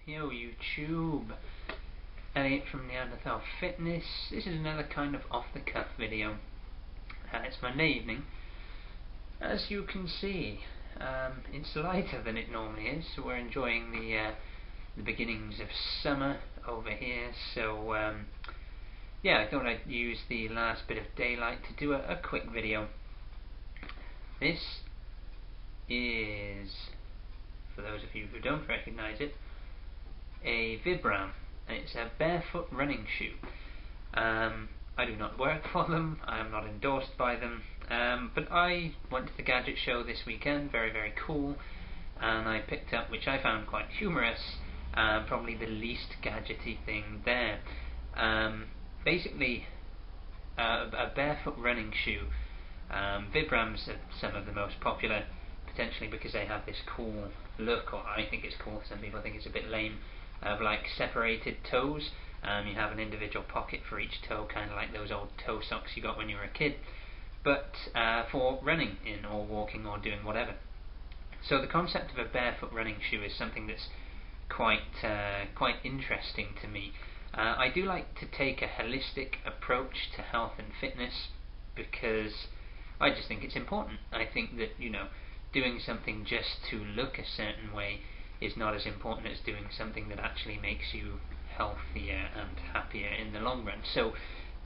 Yo YouTube, Elliot from Neanderthal Fitness. This is another kind of off-the-cuff video. It's Monday evening. As you can see, it's lighter than it normally is. So we're enjoying the beginnings of summer over here. So yeah, I thought I'd use the last bit of daylight to do a quick video. This is, for those of you who don't recognize it, a Vibram. It's a barefoot running shoe. I do not work for them, I am not endorsed by them, but I went to the gadget show this weekend, very cool, and I picked up, which I found quite humorous, probably the least gadgety thing there. Basically, a barefoot running shoe. Vibrams are some of the most popular, potentially because they have this cool look, or I think it's cool, some people think it's a bit lame, of like separated toes. You have an individual pocket for each toe, kind of like those old toe socks you got when you were a kid, but for running in, or walking, or doing whatever. So the concept of a barefoot running shoe is something that's quite interesting to me. I do like to take a holistic approach to health and fitness because I just think it's important. I think that, doing something just to look a certain way is not as important as doing something that actually makes you healthier and happier in the long run. So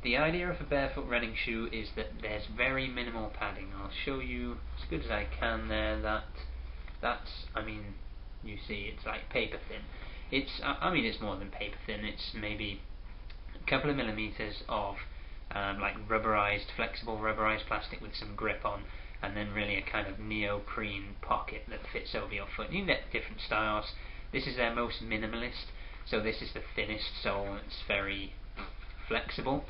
the idea of a barefoot running shoe is that there's very minimal padding. I'll show you as good as I can there. That's you see, it's like paper thin. It's more than paper thin. It's maybe a couple of millimeters of flexible rubberized plastic with some grip on, and then really a kind of neoprene pocket that fits over your foot. You can get different styles. This is their most minimalist, so this is the thinnest sole, and it's very flexible.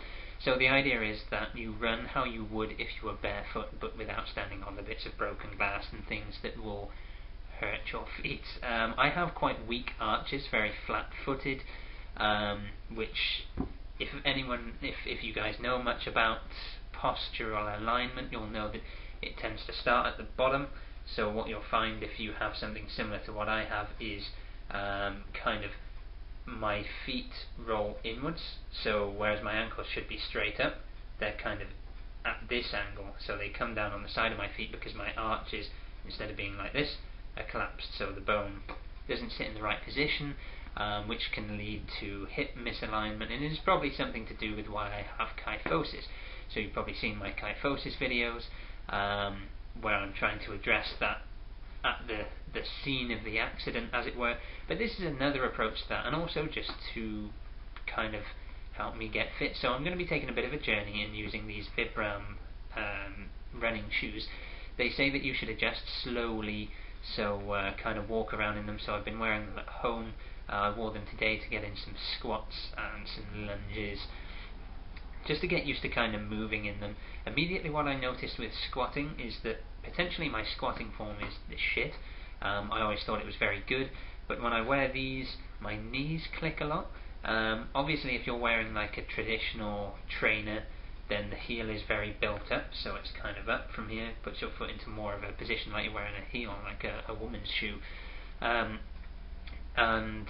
So the idea is that you run how you would if you were barefoot, but without standing on the bits of broken glass and things that will hurt your feet. I have quite weak arches, very flat-footed, which if you guys know much about postural alignment, you'll know that it tends to start at the bottom. So what you'll find if you have something similar to what I have is kind of my feet roll inwards, so whereas my ankles should be straight up, they're kind of at this angle, so they come down on the side of my feet because my arches, instead of being like this, are collapsed, so the bone doesn't sit in the right position, which can lead to hip misalignment, and it is probably something to do with why I have kyphosis. So you've probably seen my kyphosis videos, where I'm trying to address that at the scene of the accident, as it were. But this is another approach to that, and also just to kind of help me get fit. So I'm going to be taking a bit of a journey in using these Vibram running shoes. They say that you should adjust slowly, so kind of walk around in them. So I've been wearing them at home. I wore them today to get in some squats and some lunges, just to get used to kind of moving in them. Immediately what I noticed with squatting is that potentially my squatting form is shit. I always thought it was very good, but when I wear these, my knees click a lot. Obviously if you're wearing like a traditional trainer, then the heel is very built up, so it's kind of up from here, puts your foot into more of a position like you're wearing a heel, like a woman's shoe. And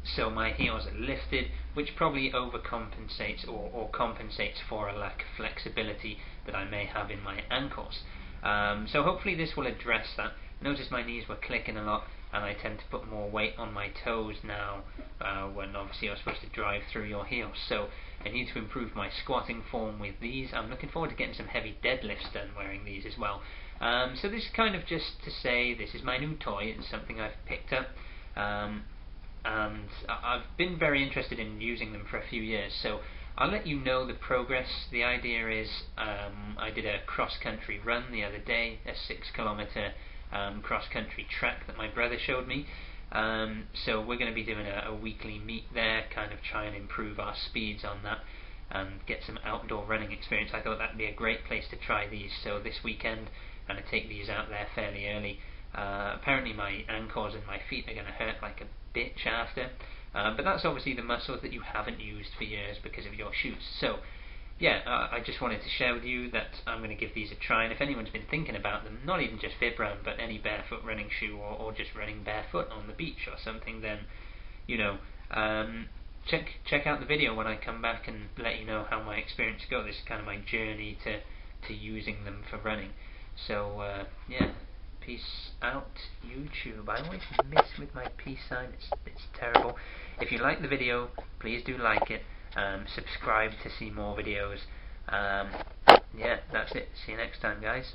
so my heels are lifted, which probably overcompensates or compensates for a lack of flexibility that I may have in my ankles. So hopefully this will address that. Notice my knees were clicking a lot, and I tend to put more weight on my toes now, when obviously you're supposed to drive through your heels. So I need to improve my squatting form with these. I'm looking forward to getting some heavy deadlifts done wearing these as well. So this is kind of just to say this is my new toy. It's something I've picked up. And I've been very interested in using them for a few years, so I'll let you know the progress. The idea is, I did a cross-country run the other day, a 6-kilometer cross-country track that my brother showed me. So we're going to be doing a weekly meet there, kind of try and improve our speeds on that and get some outdoor running experience. I thought that'd be a great place to try these, so this weekend I'm going to take these out there fairly early. Apparently my ankles and my feet are going to hurt like a bitch after, but that's obviously the muscles that you haven't used for years because of your shoes. So yeah, I just wanted to share with you that I'm going to give these a try, and if anyone's been thinking about them, not even just Vibram, but any barefoot running shoe, or just running barefoot on the beach or something, then you know, check out the video when I come back and let you know how my experience goes. This is kind of my journey to using them for running. So yeah, peace out, YouTube. I always miss with my peace sign. It's terrible. If you like the video, please do like it. Subscribe to see more videos. Yeah, that's it. See you next time, guys.